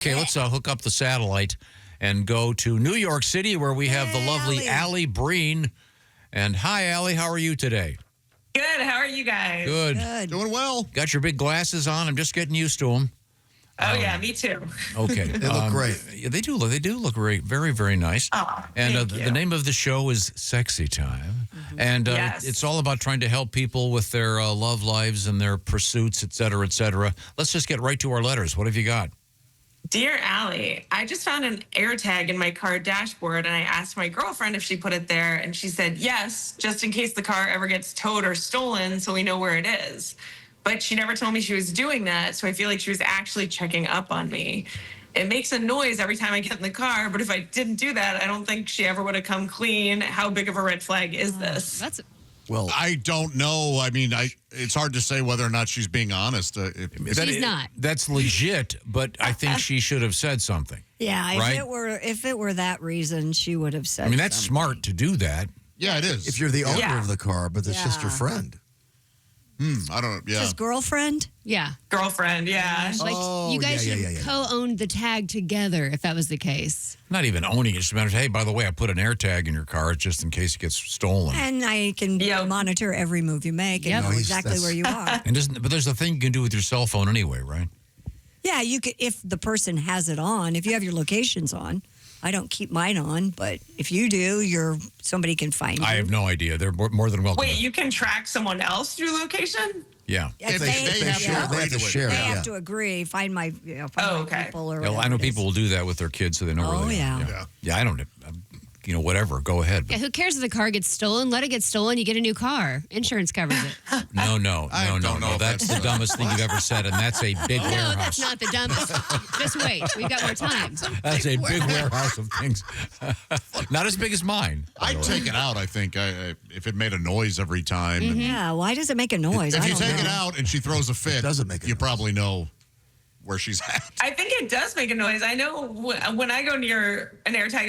Okay, let's hook up the satellite and go to New York City where we have the lovely Alli Breen. And hi, Alli. How are you today? Good. How are you guys? Good. Doing well. Got your big glasses on. I'm just getting used to them. Oh, yeah, me too. Okay. They look great. Yeah, they do look very, very, very nice. Oh, and thank you. the name of the show is Sexy Time. And Yes. it's all about trying to help people with their love lives and their pursuits, et cetera, et cetera. Let's just get right to our letters. What have you got? Dear Allie, I just found an AirTag in my car dashboard, and I asked my girlfriend if she put it there, and she said yes, just in case the car ever gets towed or stolen so we know where it is. But she never told me she was doing that, so I feel like she was actually checking up on me. It makes a noise every time I get in the car, but if I didn't do that, I don't think she ever would have come clean. How big of a red flag is this? Well, I don't know. I mean, it's hard to say whether or not she's being honest. She's not. That's legit, but I think she should have said something. Yeah, right? if it were that reason, she would have said. I mean, that's something. smart to do that. Yeah, it is. If you're the owner of the car, but it's just your friend. I don't know. Yeah. His girlfriend? Yeah. Girlfriend, yeah. Like, you guys should co-own the tag together if that was the case. Not even owning it. Just matters, hey, by the way, I put an AirTag in your car just in case it gets stolen. And I can monitor every move you make and know exactly where you are. But there's a thing you can do with your cell phone anyway, right? Yeah, you could if the person has it on. If you have your locations on. I don't keep mine on, but if you do, somebody can find you. I have no idea. They're more than welcome. Wait, you can track someone else through location? Yeah. If they have to agree. Find my, find my people or I know people will do that with their kids so they know where they are. Yeah, I don't, whatever. Go ahead. Yeah, who cares if the car gets stolen? Let it get stolen. You get a new car. Insurance covers it. No. That's the dumbest thing you've ever said, and that's a big warehouse. No, that's not the dumbest. Just wait. We've got more time. That's a big warehouse of things. Not as big as mine. I'd take it out, I think, if it made a noise every time. Yeah, why does it make a noise? If you take it out and she throws a fit, you probably know where she's at. I think it does make a noise. I know when I go near an AirTag,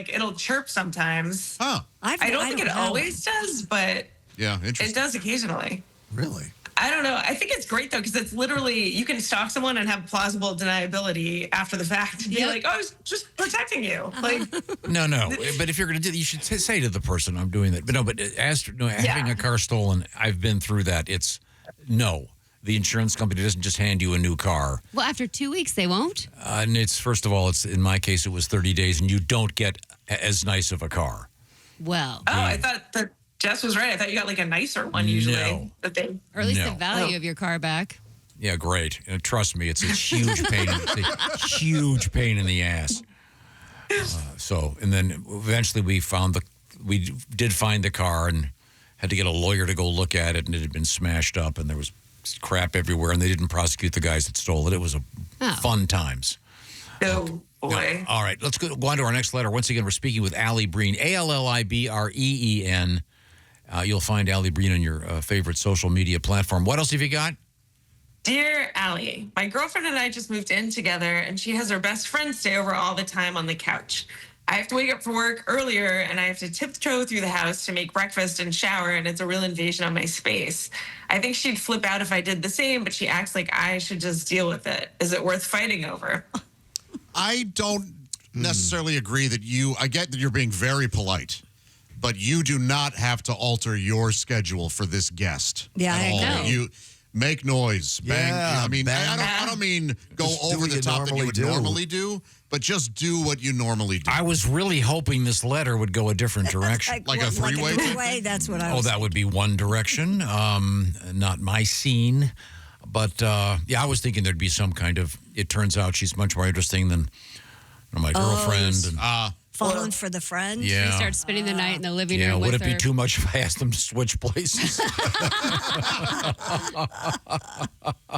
it'll chirp sometimes. Huh. I don't think it always does, but it does occasionally. Really? I don't know. I think it's great, though, because it's literally, you can stalk someone and have plausible deniability after the fact and be like, oh, I was just protecting you. Like, No. But if you're going to do that, you should say to the person, I'm doing that. But having a car stolen, I've been through that. It's no. The insurance company doesn't just hand you a new car. Well, after 2 weeks, they won't? And first of all, in my case, it was 30 days, and you don't get as nice of a car. Well. Oh, I thought that Jess was right. I thought you got like a nicer one usually. No. Or at least the value of your car back. Yeah, great. And trust me, it's a huge pain. It's a huge pain in the ass. And then eventually we did find the car and had to get a lawyer to go look at it, and it had been smashed up, and there was crap everywhere, and they didn't prosecute the guys that stole it. It was fun times. Oh, boy. All right, let's go on to our next letter. Once again, we're speaking with Alli Breen, ALLIBREEN. You'll find Alli Breen on your favorite social media platform. What else have you got? Dear Allie, my girlfriend and I just moved in together, and she has her best friend stay over all the time on the couch. I have to wake up for work earlier, and I have to tiptoe through the house to make breakfast and shower, and it's a real invasion of my space. I think she'd flip out if I did the same, but she acts like I should just deal with it. Is it worth fighting over? I don't necessarily agree I get that you're being very polite, but you do not have to alter your schedule for this guest. Yeah, I know. You make noise, bang. Yeah, I mean, I don't mean go over the top that you would normally do, but just do what you normally do. I was really hoping this letter would go a different direction. Like a three-way? Like a three-way, that's what I was that would be one direction. Not my scene. But, I was thinking there'd be some kind of, it turns out she's much more interesting than my girlfriend. Falling for the friend. Yeah. You start spending the night in the living room with would it her. be too much if I asked them to switch places?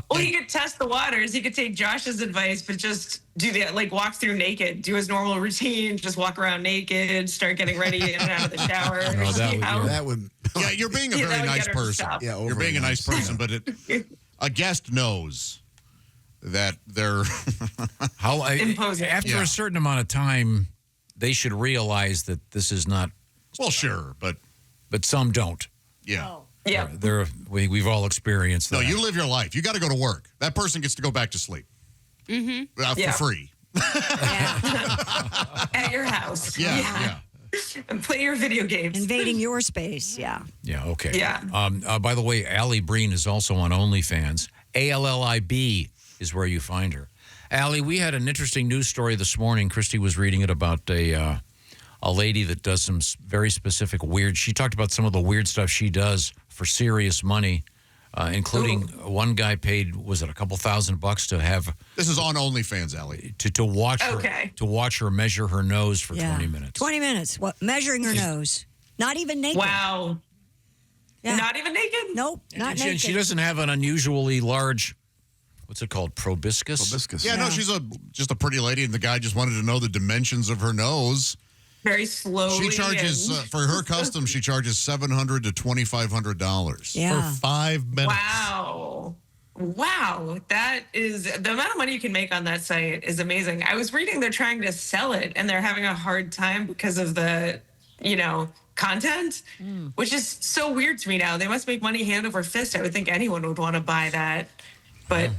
Well, he could test the waters. He could take Josh's advice, but just do walk through naked, do his normal routine, just walk around naked, start getting ready in and out of the shower. That would. Yeah, you're being a very nice person. Yeah, you're being a nice person, but a guest knows that they're imposing. After a certain amount of time, they should realize that this is not. Well, sure, but some don't. Yeah. Oh. Yeah. We've all experienced that. No, you live your life. You got to go to work. That person gets to go back to sleep. For free. at your house. Yeah. And play your video games. Invading your space, yeah. Yeah, okay. Yeah. By the way, Alli Breen is also on OnlyFans. ALLIB is where you find her. Alli, we had an interesting news story this morning. Christy was reading it about a lady that does some very specific weird. She talked about some of the weird stuff she does for serious money, including one guy paid, was it a couple $1,000 to have This is on OnlyFans, Allie. to watch Okay. her measure her nose for 20 minutes. 20 minutes. What? Measuring her nose. Not even naked. Wow. Yeah. Not even naked? Nope, not And naked. she doesn't have an unusually large, what's it called, proboscis? Hibiscus. Yeah, no, she's just a pretty lady, and the guy just wanted to know the dimensions of her nose. Very slowly. She charges and- for her custom. She charges $700 to $2,500 Yeah. for 5 minutes. Wow, that is the amount of money you can make on that site is amazing. I was reading they're trying to sell it and they're having a hard time because of the, content, which is so weird to me now. They must make money hand over fist. I would think anyone would want to buy that, but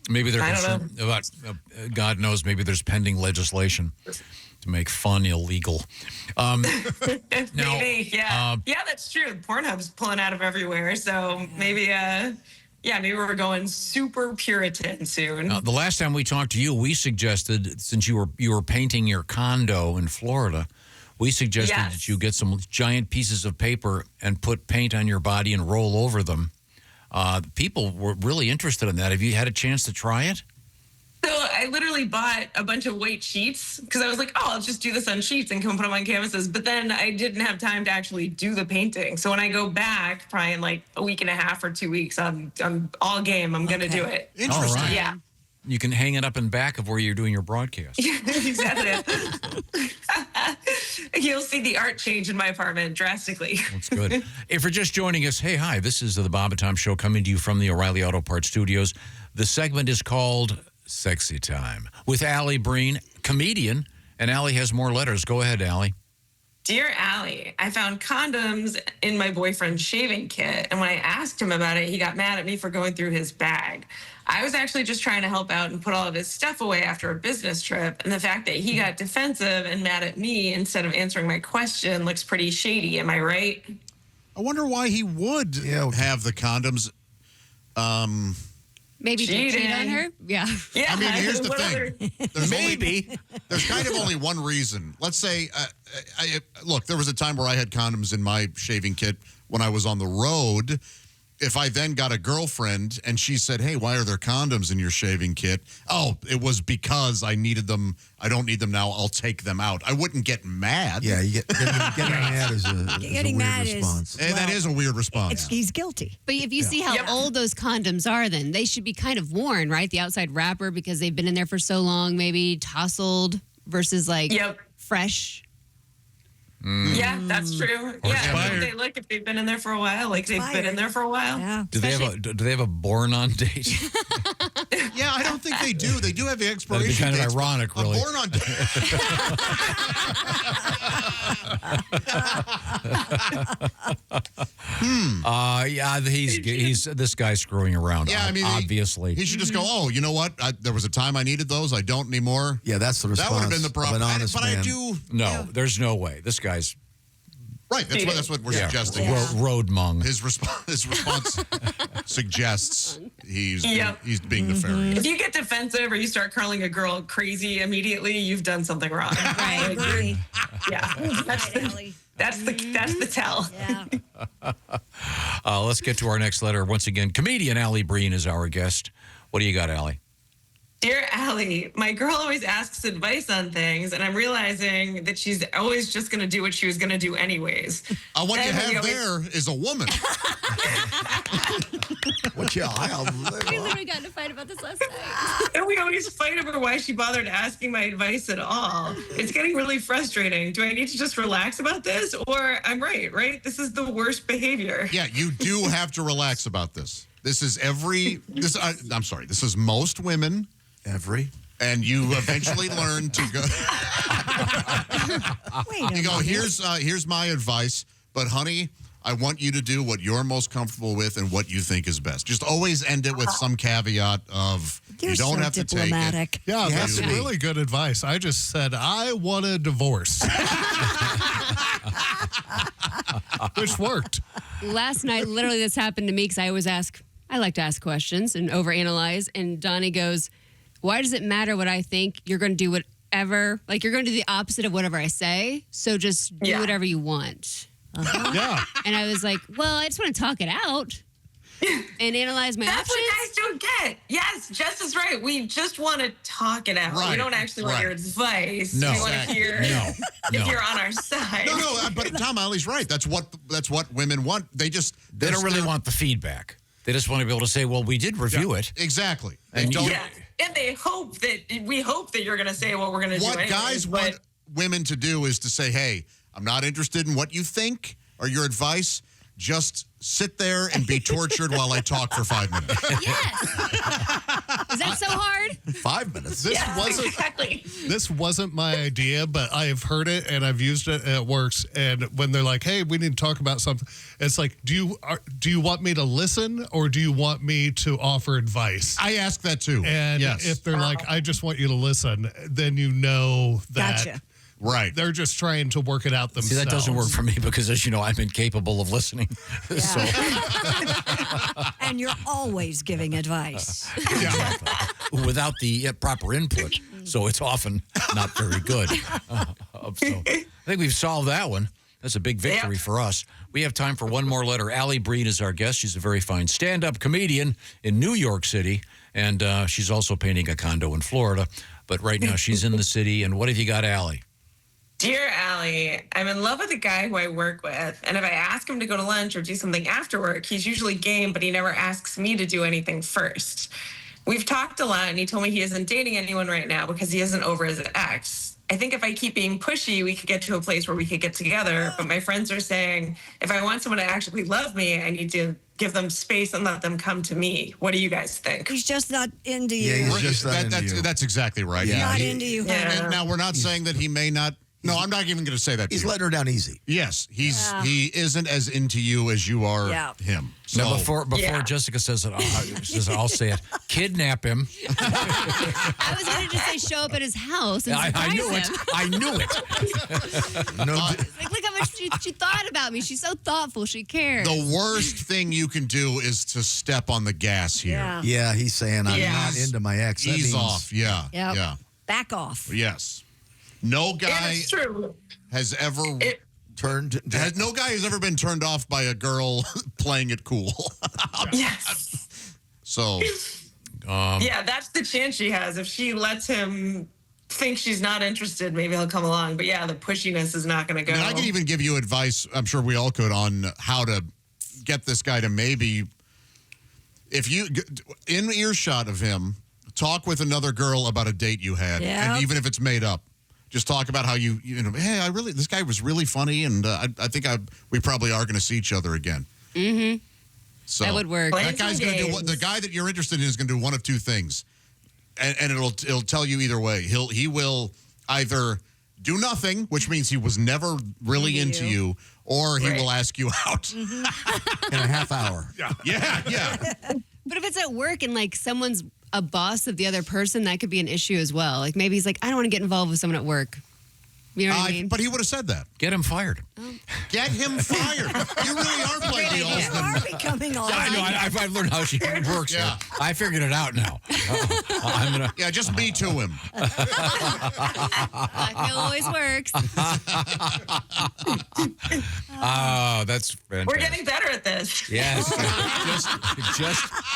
Maybe they're I don't concerned about, God knows, maybe there's pending legislation to make fun illegal. maybe, yeah, that's true. Pornhub's pulling out of everywhere, so maybe, maybe we're going super Puritan soon. The last time we talked to you, we suggested, since you were painting your condo in Florida, we suggested Yes. that you get some giant pieces of paper and put paint on your body and roll over them. People were really interested in that. Have you had a chance to try it? So I literally bought a bunch of white sheets because I was like, I'll just do this on sheets and come put them on canvases. But then I didn't have time to actually do the painting. So when I go back, probably in like a week and a half or 2 weeks, I'm all game. I'm going to do it. Interesting. All right. Yeah. You can hang it up in back of where you're doing your broadcast. Exactly. You'll see the art change in my apartment drastically. That's good. If you're just joining us, hey, hi. This is the Bob and Tom Show coming to you from the O'Reilly Auto Parts Studios. The segment is called Sexy Time with Alli Breen, comedian. And Alli has more letters. Go ahead, Alli. Dear Allie, I found condoms in my boyfriend's shaving kit. And when I asked him about it, he got mad at me for going through his bag. I was actually just trying to help out and put all of his stuff away after a business trip. And the fact that he got defensive and mad at me instead of answering my question looks pretty shady. Am I right? I wonder why he would have the condoms. Maybe to cheat Cheating. on her? Yeah. Yeah. I mean, here's the what thing. other- There's kind of only one reason. Let's say, look, there was a time where I had condoms in my shaving kit when I was on the road. If I then got a girlfriend and she said, hey, why are there condoms in your shaving kit? Oh, it was because I needed them. I don't need them now. I'll take them out. I wouldn't get mad. Yeah, you getting mad is a Getting weird mad response. And that is a weird response. He's guilty. But if you see how Yep. old those condoms are, then they should be kind of worn, right? The outside wrapper, because they've been in there for so long, maybe tousled versus like Yep. fresh. Yeah, that's true. Yeah, expired. how do they look if they've been in there for a while? Like they've been in there for a while. Yeah. Do they have a born on date? Yeah, I don't think they do. They do have the That'd expiration be kind of dates, but ironic, I'm really. born on He's this guy's screwing around. Yeah, I mean, obviously. He should just go, oh, you know what? There was a time I needed those. I don't anymore. Yeah, that's the That response would have been the problem. of an honest But man. I do. No, there's no way. This guy's Right. That's what we're suggesting. Yeah. road mung. His response suggests he's Yep. he's being nefarious. If you get defensive or you start calling a girl crazy immediately, you've done something wrong. I Like, agree. yeah, that's Allie. the tell. Yeah. Let's get to our next letter. Once again, comedian Alli Breen is our guest. What do you got, Alli? Dear Allie, my girl always asks advice on things, and I'm realizing that she's always just going to do what she was going to do anyways. What you And we have always- there is a woman. What you We literally got in a fight about this last night. And we always fight over why she bothered asking my advice at all. It's getting really frustrating. Do I need to just relax about this? Or I'm right? This is the worst behavior. Yeah, you do have to relax about this. This is I'm sorry. This is most women, Every. and you eventually learn to go. Wait a You go, minute. here's my advice, but honey, I want you to do what you're most comfortable with and what you think is best. Just always end it with some caveat of You're you don't so have to take it. diplomatic. Yeah, You that's have to be. really good advice. I just said, I want a divorce. Which worked. Last night, literally, this happened to me because I like to ask questions and overanalyze. And Donnie goes, why does it matter what I think? You're going to do whatever, like you're going to do the opposite of whatever I say. So just do whatever you want. Yeah. And I was like, well, I just want to talk it out and analyze my That's options. what guys don't get. Yes, Jess is right. We just want to talk it out. Right, We don't actually want right. your advice. No. We want to hear No. if you're on our side. No, but Tom Alley's right. That's what women want. They don't really want the feedback. They just want to be able to say, well, we did review it. Exactly. They And don't. Yeah. And we hope that you're going to say what we're going to do. What anyways, guys but- want women to do is to say, hey, I'm not interested in what you think or your advice. Just sit there and be tortured while I talk for 5 minutes. Yes. Is that so hard? 5 minutes. Exactly. This wasn't my idea, but I've heard it and I've used it and it works. And when they're like, hey, we need to talk about something, it's like, do you want me to listen or do you want me to offer advice? I ask that too. And yes. if they're like, I just want you to listen, then you know that Gotcha. Right. they're just trying to work it out See, themselves. that doesn't work for me because, as you know, I'm incapable of listening. So, And you're always giving advice. without the proper input, so it's often not very good. So I think we've solved that one. That's a big victory for us. We have time for one more letter. Alli Breen is our guest. She's a very fine stand-up comedian in New York City, and she's also painting a condo in Florida. But right now she's in the city. And what have you got, Alli? Dear Allie, I'm in love with a guy who I work with, and if I ask him to go to lunch or do something after work, he's usually game, but he never asks me to do anything first. We've talked a lot, and he told me he isn't dating anyone right now because he isn't over his ex. I think if I keep being pushy, we could get to a place where we could get together, but my friends are saying if I want someone to actually love me, I need to give them space and let them come to me. What do you guys think? He's just not into you. Yeah, he's just not into that's, you. that's exactly right. Yeah, not He- into you. Yeah. honey. And now we're not saying that he may not. No, I'm not even going to say that. To He's you. letting her down easy. Yes, Yeah. he isn't as into you as you are Yeah. him. So Now, before Yeah. Jessica says it, I'll say it. Kidnap him. I was going to just say show up at his house and surprise I knew him. it. I knew it. No, Like, look how much she thought about me. She's so thoughtful. She cares. the worst thing you can do is to step on the gas here. Yeah. yeah, he's saying I'm Yeah. not into my ex. That Ease means- off. Yeah. Yep. Yeah. Back off. Yes. No And guy it's true. has ever Turned. no guy has ever been turned off by a girl playing it cool. Yes. So Yeah, that's the chance she has. If she lets him think she's not interested, maybe he'll come along. But yeah, the pushiness is not going to go. and I could even give you advice, I'm sure we all could, on how to get this guy to maybe, if you, in earshot of him, talk with another girl about a date you had. Yeah. And even if it's made up, just talk about how you know, hey, this guy was really funny, and I think we probably are going to see each other again. Mm-hmm. So That would work. That guy's going to do Games. the guy that you're interested in is going to do one of two things, and it'll tell you either way. He will either do nothing, which means he was never really into you, or he Right. will ask you out. in a half hour. Yeah. But if it's at work and like someone's a boss of the other person, that could be an issue as well. Like maybe he's like, I don't want to get involved with someone at work. You know what I mean? But he would have said that. Get him fired. Get him fired. You really are playing the You Alsman. are becoming all I know. I've learned how she works. Yeah. I figured it out now. I'm gonna. Yeah, just me to him. Blackmail always works. Oh, that's fantastic. We're getting better at this. Yes,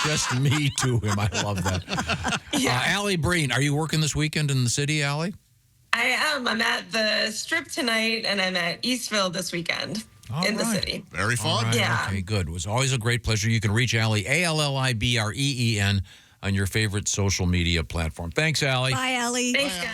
just me to him. I love that. Yeah. Alli Breen, are you working this weekend in the city, Alli? I am. I'm at the Strip tonight, and I'm at Eastville this weekend in the right. city. Very fun. All right, Yeah. Okay, good. It was always a great pleasure. You can reach Alli, ALLIBREEN, on your favorite social media platform. Thanks, Alli. Bye, Allie. Thanks, guys.